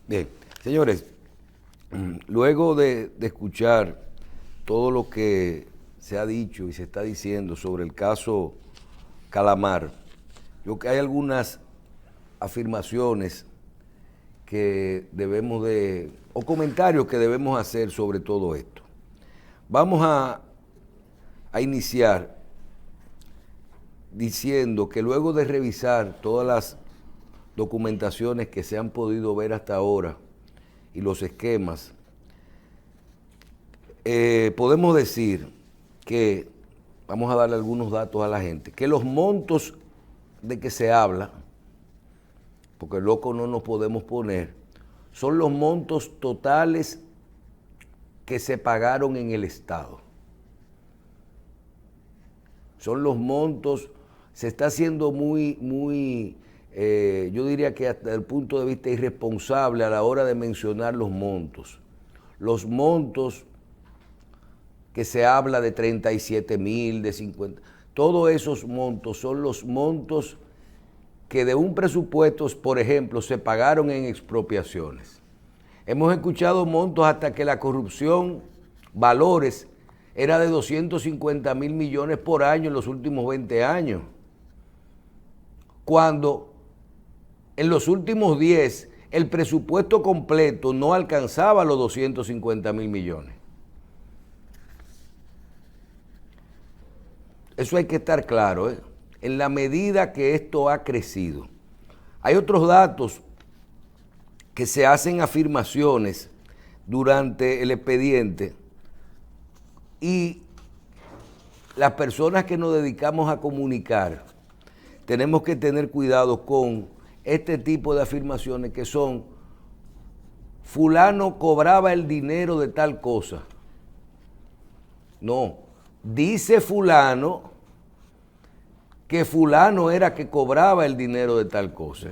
Bien, señores, luego de escuchar todo lo que se ha dicho y se está diciendo sobre el caso Calamar, yo creo que hay algunas afirmaciones que debemos o comentarios que debemos hacer sobre todo esto. Vamos a iniciar diciendo que luego de revisar todas las documentaciones que se han podido ver hasta ahora y los esquemas, podemos decir que, vamos a darle algunos datos a la gente, que los montos de que se habla, porque loco no nos podemos poner, son los montos totales que se pagaron en el Estado. Son los montos, se está haciendo muy, yo diría que hasta el punto de vista irresponsable a la hora de mencionar los montos. Los montos que se habla de 37,000, de 50, todos esos montos son los montos que de un presupuesto, por ejemplo, se pagaron en expropiaciones. Hemos escuchado montos hasta que la corrupción, valores, era de 250,000 millones por año en los últimos 20 años. Cuando en los últimos 10 el presupuesto completo no alcanzaba los 250,000 millones. Eso hay que estar claro, en la medida que esto ha crecido. Hay otros datos que se hacen afirmaciones durante el expediente y las personas que nos dedicamos a comunicar tenemos que tener cuidado con este tipo de afirmaciones que son: fulano cobraba el dinero de tal cosa. No, dice fulano que fulano era que cobraba el dinero de tal cosa.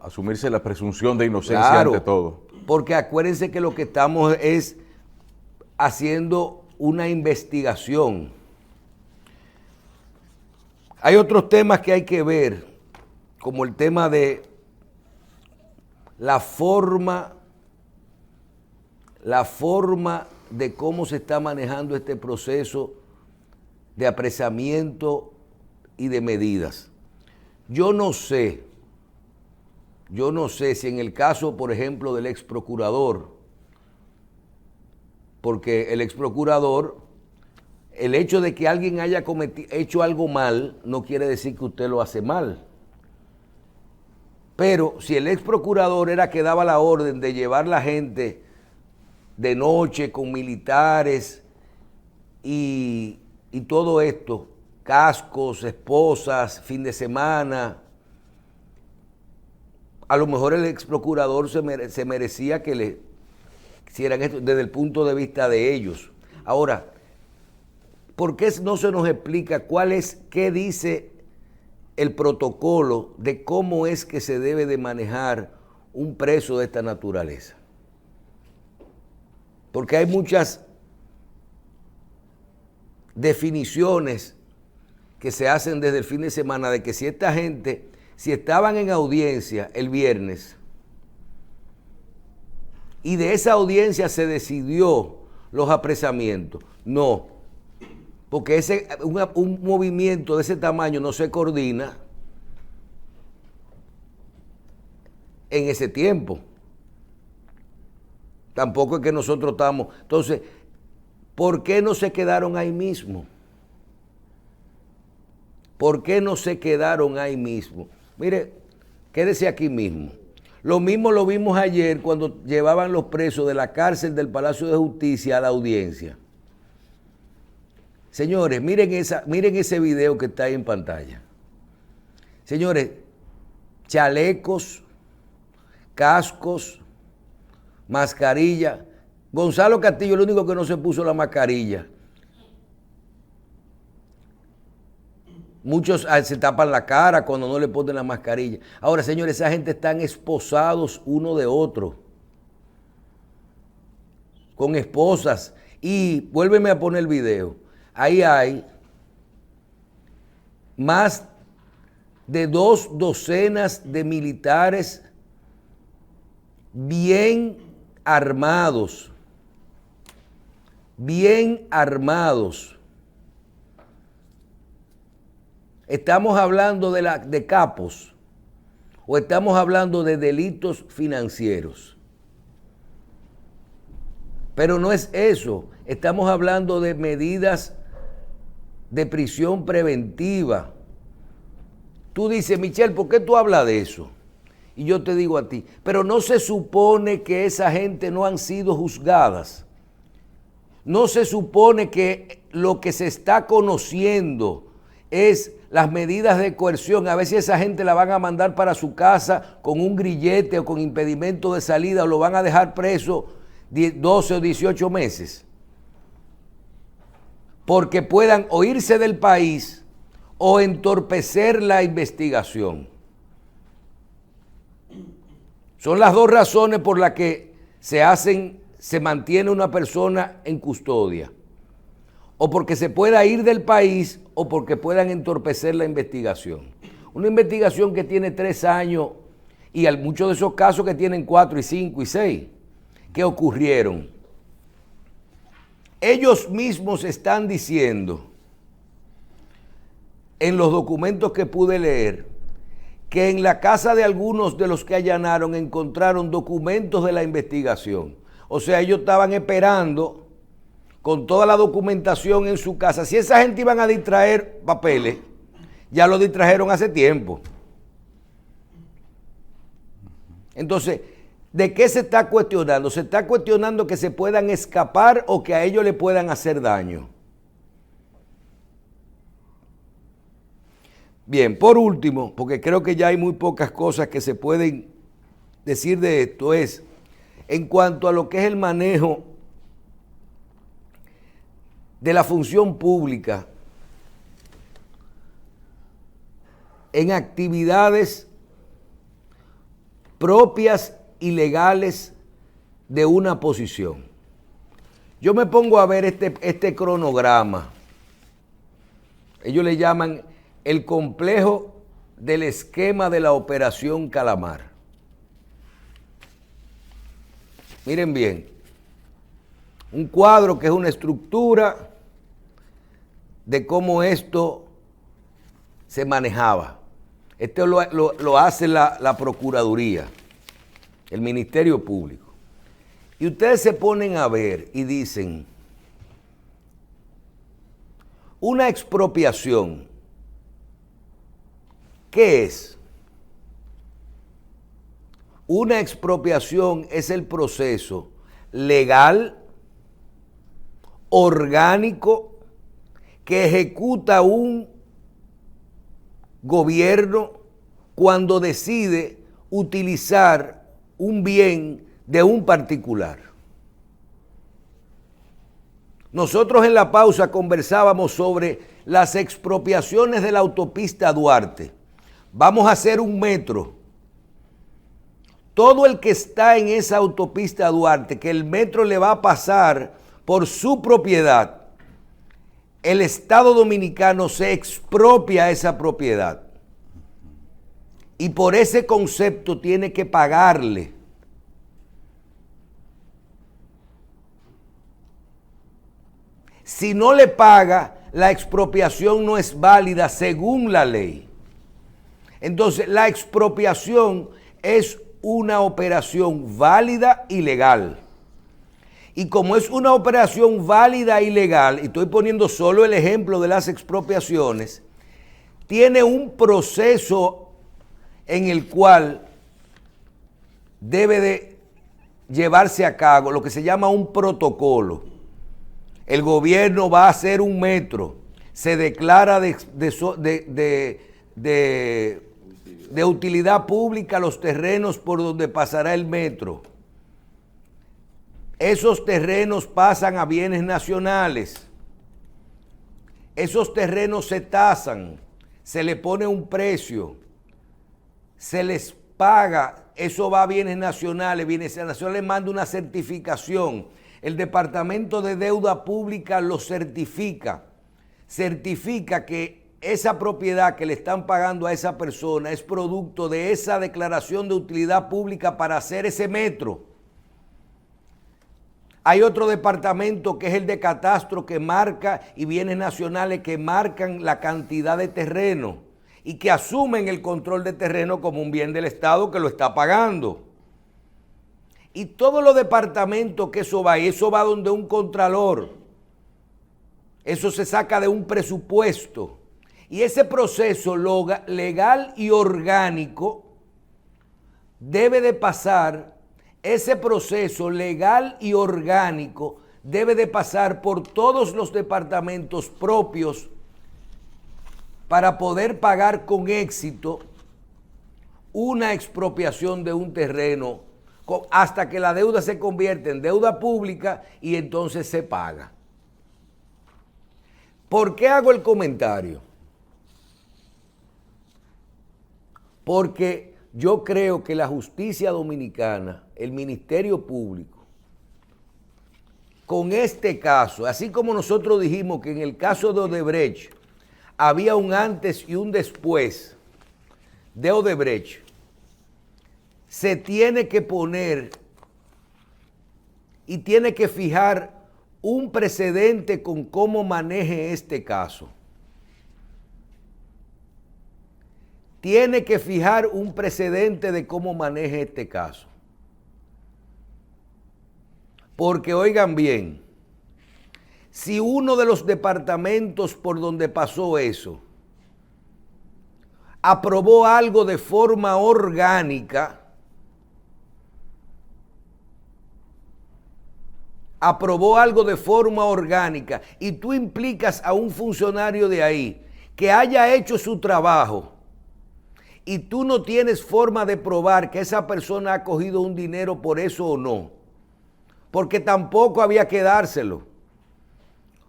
Asumirse la presunción de inocencia, Claro, ante todo. porque acuérdense que lo que estamos es haciendo una investigación. Hay otros temas que hay que ver, como el tema de la forma de cómo se está manejando este proceso de apresamiento y de medidas. Yo no sé si en el caso, por ejemplo, del ex procurador, porque el ex procurador, el hecho de que alguien haya hecho algo mal no quiere decir que usted lo hace mal. Pero si el ex procurador era que daba la orden de llevar la gente de noche con militares y todo esto, cascos, esposas, fin de semana, a lo mejor el ex procurador se merecía que le hicieran esto desde el punto de vista de ellos. Ahora, ¿por qué no se nos explica qué dice el protocolo de cómo es que se debe de manejar un preso de esta naturaleza? Porque hay muchas definiciones que se hacen desde el fin de semana de que si esta gente, si estaban en audiencia el viernes y de esa audiencia se decidió los apresamientos, no, porque un movimiento de ese tamaño no se coordina en ese tiempo. Tampoco es que nosotros estamos. Entonces, ¿por qué no se quedaron ahí mismo? ¿Por qué no se quedaron ahí mismo? Mire, quédese aquí mismo. Lo mismo lo vimos ayer cuando llevaban los presos de la cárcel del Palacio de Justicia a la audiencia. Señores, miren ese video que está ahí en pantalla. Señores, chalecos, cascos, mascarilla. Gonzalo Castillo es el único que no se puso la mascarilla. Muchos se tapan la cara cuando no le ponen la mascarilla. Ahora, señores, esa gente están esposados uno de otro, con esposas. Y vuélveme a poner el video. Ahí hay más de 2 docenas de militares bien armados, bien armados. ¿Estamos hablando de capos o estamos hablando de delitos financieros? Pero no es eso, estamos hablando de medidas de prisión preventiva. Tú dices, Michelle, ¿por qué tú hablas de eso? Y yo te digo a ti, pero no se supone que esa gente no han sido juzgadas. No se supone que lo que se está conociendo es las medidas de coerción. A veces esa gente la van a mandar para su casa con un grillete o con impedimento de salida o lo van a dejar preso 12 o 18 meses. Porque puedan o irse del país o entorpecer la investigación. Son las dos razones por las que se mantiene una persona en custodia. O porque se pueda ir del país o porque puedan entorpecer la investigación. Una investigación que tiene 3 años y hay muchos de esos casos que tienen 4 y 5 y 6. ¿Qué ocurrieron? Ellos mismos están diciendo en los documentos que pude leer que en la casa de algunos de los que allanaron encontraron documentos de la investigación. O sea, ellos estaban esperando con toda la documentación en su casa. Si esa gente iban a distraer papeles, ya lo distrajeron hace tiempo. Entonces, ¿de qué se está cuestionando? Se está cuestionando que se puedan escapar o que a ellos le puedan hacer daño. Bien, por último, porque creo que ya hay muy pocas cosas que se pueden decir de esto, es en cuanto a lo que es el manejo de la función pública en actividades propias y legales de una posición. Yo me pongo a ver este cronograma. Ellos le llaman el complejo del esquema de la Operación Calamar. Miren bien, un cuadro que es una estructura de cómo esto se manejaba. Esto lo hace la Procuraduría, el Ministerio Público. Y ustedes se ponen a ver y dicen, una expropiación, ¿qué es? Una expropiación es el proceso legal, orgánico, que ejecuta un gobierno cuando decide utilizar un bien de un particular. Nosotros en la pausa conversábamos sobre las expropiaciones de la autopista Duarte. Vamos a hacer un metro. Todo el que está en esa autopista Duarte, que el metro le va a pasar por su propiedad, el Estado Dominicano se expropia esa propiedad. Y por ese concepto tiene que pagarle. Si no le paga, la expropiación no es válida según la ley. Entonces, la expropiación es una operación válida y legal. Y como es una operación válida y legal, y estoy poniendo solo el ejemplo de las expropiaciones, tiene un proceso en el cual debe de llevarse a cabo lo que se llama un protocolo. El gobierno va a hacer un metro, se declara de utilidad pública los terrenos por donde pasará el metro. Esos terrenos pasan a bienes nacionales. Esos terrenos se tasan, se le pone un precio, se les paga, eso va a bienes nacionales, bienes nacionales manda una certificación. El Departamento de Deuda Pública lo certifica que esa propiedad que le están pagando a esa persona es producto de esa declaración de utilidad pública para hacer ese metro. Hay otro departamento que es el de catastro que marca y bienes nacionales que marcan la cantidad de terreno y que asumen el control de terreno como un bien del Estado que lo está pagando. Y todos los departamentos que eso va donde un contralor. Eso se saca de un presupuesto. Y ese proceso legal y orgánico debe de pasar, por todos los departamentos propios para poder pagar con éxito una expropiación de un terreno hasta que la deuda se convierte en deuda pública y entonces se paga. ¿Por qué hago el comentario? Porque yo creo que la justicia dominicana, el Ministerio Público, con este caso, así como nosotros dijimos que en el caso de Odebrecht había un antes y un después de Odebrecht, se tiene que poner y tiene que fijar un precedente con cómo maneje este caso. Tiene que fijar un precedente de cómo maneje este caso. Porque oigan bien, si uno de los departamentos por donde pasó eso aprobó algo de forma orgánica, y tú implicas a un funcionario de ahí que haya hecho su trabajo y tú no tienes forma de probar que esa persona ha cogido un dinero por eso o no, porque tampoco había que dárselo,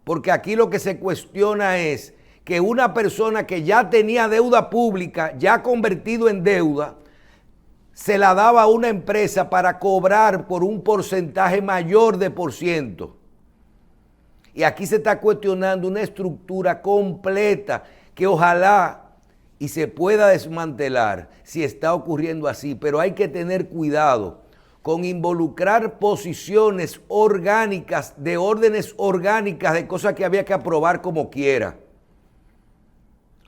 porque aquí lo que se cuestiona es que una persona que ya tenía deuda pública, ya convertido en deuda, se la daba a una empresa para cobrar por un porcentaje mayor de por ciento. Y aquí se está cuestionando una estructura completa que ojalá y se pueda desmantelar si está ocurriendo así, pero hay que tener cuidado con involucrar posiciones orgánicas, de órdenes orgánicas, de cosas que había que aprobar como quiera.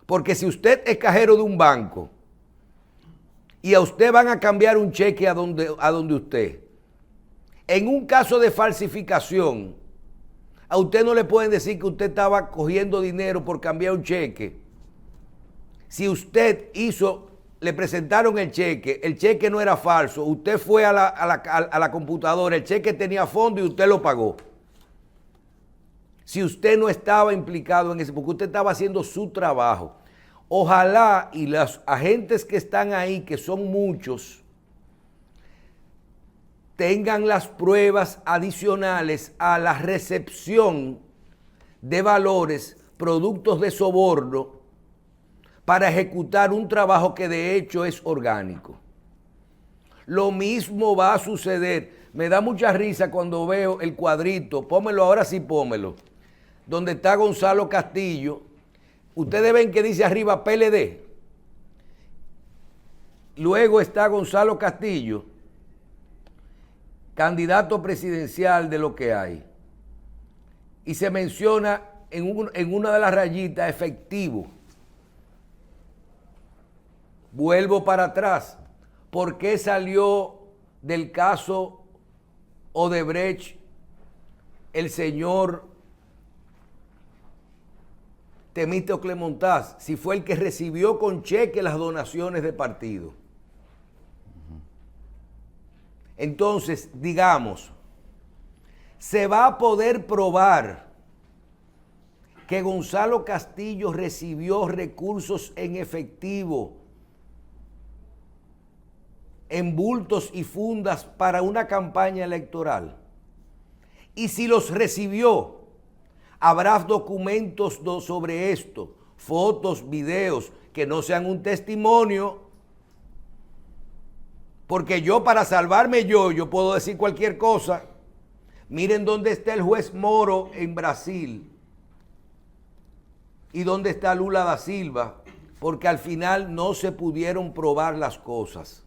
Porque si usted es cajero de un banco y a usted van a cambiar un cheque a donde usted, en un caso de falsificación, a usted no le pueden decir que usted estaba cogiendo dinero por cambiar un cheque. Si usted le presentaron el cheque no era falso, usted fue a la computadora, el cheque tenía fondo y usted lo pagó. Si usted no estaba implicado en eso, porque usted estaba haciendo su trabajo. Ojalá y los agentes que están ahí, que son muchos, tengan las pruebas adicionales a la recepción de valores, productos de soborno, para ejecutar un trabajo que de hecho es orgánico. Lo mismo va a suceder. Me da mucha risa cuando veo el cuadrito, pómelo ahora sí, pómelo, donde está Gonzalo Castillo. Ustedes ven que dice arriba PLD. Luego está Gonzalo Castillo, candidato presidencial de lo que hay. Y se menciona en una de las rayitas efectivo. Vuelvo para atrás. ¿Por qué salió del caso Odebrecht el señor Temístocles Montaz, si fue el que recibió con cheque las donaciones de partido? Entonces, digamos, se va a poder probar que Gonzalo Castillo recibió recursos en efectivo, en bultos y fundas para una campaña electoral. Y si los recibió, habrá documentos sobre esto, fotos, videos, que no sean un testimonio, porque yo para salvarme yo puedo decir cualquier cosa. Miren dónde está el juez Moro en Brasil. ¿Y dónde está Lula da Silva? Porque al final no se pudieron probar las cosas.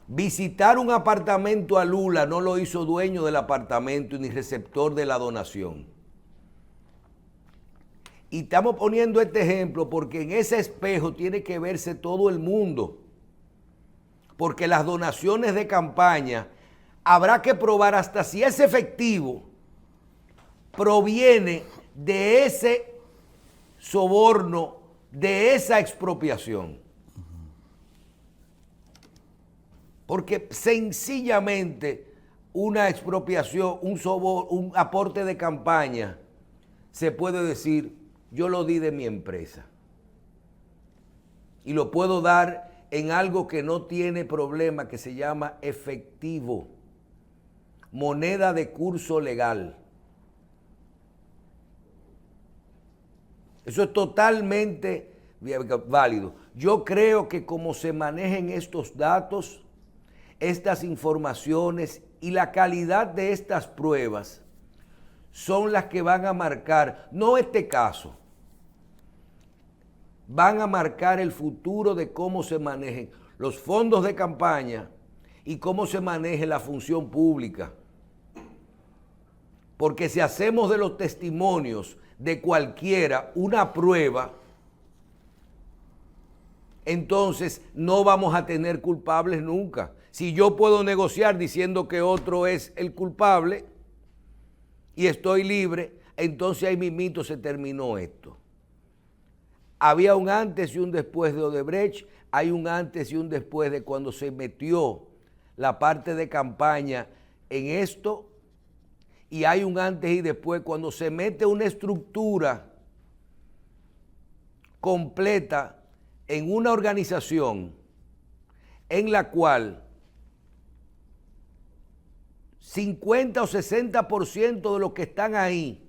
Visitar un apartamento a Lula no lo hizo dueño del apartamento ni receptor de la donación. Y estamos poniendo este ejemplo porque en ese espejo tiene que verse todo el mundo. Porque las donaciones de campaña habrá que probar hasta si ese efectivo proviene de ese soborno, de esa expropiación. Porque sencillamente una expropiación, un aporte de campaña, se puede decir, yo lo di de mi empresa. Y lo puedo dar en algo que no tiene problema, que se llama efectivo, moneda de curso legal. Eso es totalmente válido. Yo creo que como se manejen estos datos, estas informaciones y la calidad de estas pruebas son las que van a marcar, no este caso, van a marcar el futuro de cómo se manejen los fondos de campaña y cómo se maneje la función pública. Porque si hacemos de los testimonios de cualquiera una prueba, entonces no vamos a tener culpables nunca. Si yo puedo negociar diciendo que otro es el culpable y estoy libre, entonces ahí mismito se terminó esto. Había un antes y un después de Odebrecht, hay un antes y un después de cuando se metió la parte de campaña en esto, y hay un antes y después cuando se mete una estructura completa en una organización en la cual 50 o 60% de los que están ahí,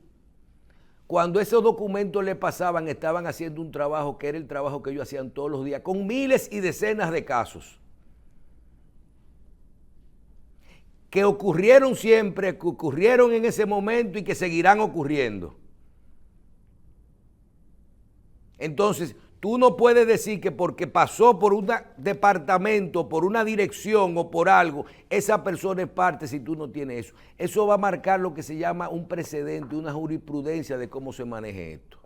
cuando esos documentos le pasaban, estaban haciendo un trabajo que era el trabajo que ellos hacían todos los días, con miles y decenas de casos, que ocurrieron siempre, que ocurrieron en ese momento y que seguirán ocurriendo. Entonces, tú no puedes decir que porque pasó por un departamento, por una dirección o por algo, esa persona es parte si tú no tienes eso. Eso va a marcar lo que se llama un precedente, una jurisprudencia de cómo se maneje esto.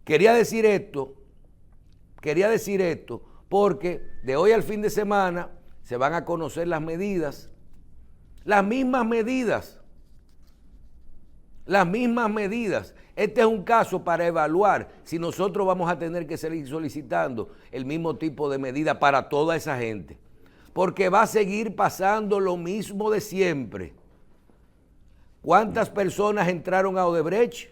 Quería decir esto porque de hoy al fin de semana se van a conocer las medidas, las mismas medidas. Este es un caso para evaluar si nosotros vamos a tener que seguir solicitando el mismo tipo de medida para toda esa gente. Porque va a seguir pasando lo mismo de siempre. ¿Cuántas personas entraron a Odebrecht?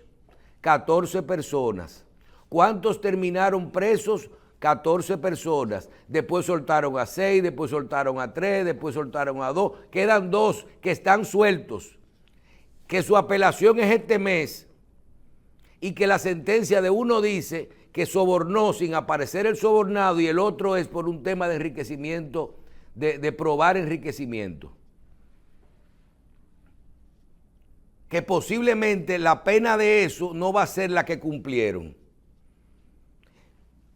14 personas. ¿Cuántos terminaron presos? 14 personas. Después soltaron a 6, después soltaron a 3, después soltaron a 2. Quedan 2 que están sueltos, que su apelación es este mes y que la sentencia de uno dice que sobornó sin aparecer el sobornado y el otro es por un tema de enriquecimiento, de probar enriquecimiento. Que posiblemente la pena de eso no va a ser la que cumplieron.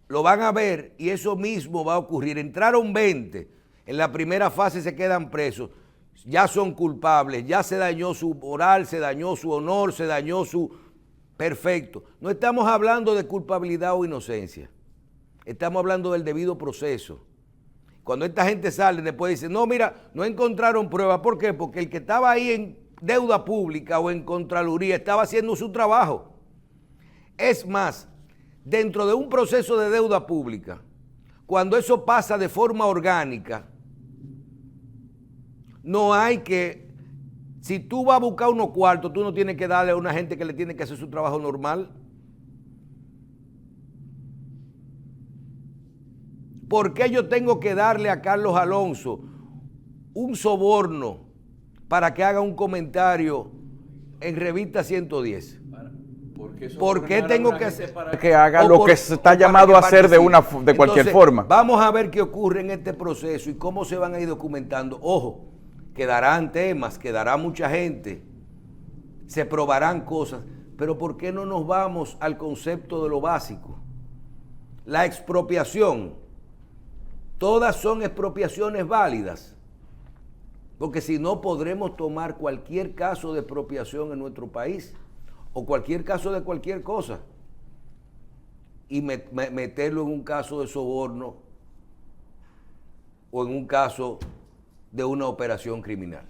Lo van a ver y eso mismo va a ocurrir. Entraron 20, en la primera fase se quedan presos. Ya son culpables, ya se dañó su moral, se dañó su honor, se dañó su... Perfecto. No estamos hablando de culpabilidad o inocencia. Estamos hablando del debido proceso. Cuando esta gente sale, después dice, no, mira, no encontraron pruebas. ¿Por qué? Porque el que estaba ahí en deuda pública o en Contraloría estaba haciendo su trabajo. Es más, dentro de un proceso de deuda pública, cuando eso pasa de forma orgánica, no hay que, si tú vas a buscar unos cuartos, tú no tienes que darle a una gente que le tiene que hacer su trabajo normal. ¿Por qué yo tengo que darle a Carlos Alonso un soborno para que haga un comentario en Revista 110? ¿Por qué tengo que hacer para que haga lo que se está llamado a hacer de cualquier forma? Vamos a ver qué ocurre en este proceso y cómo se van a ir documentando. Ojo, quedarán temas, quedará mucha gente se probarán cosas, pero ¿por qué no nos vamos al concepto de lo básico? La expropiación, todas son expropiaciones válidas, porque si no podremos tomar cualquier caso de expropiación en nuestro país, o cualquier caso de cualquier cosa, y meterlo en un caso de soborno, o en un caso de una operación criminal.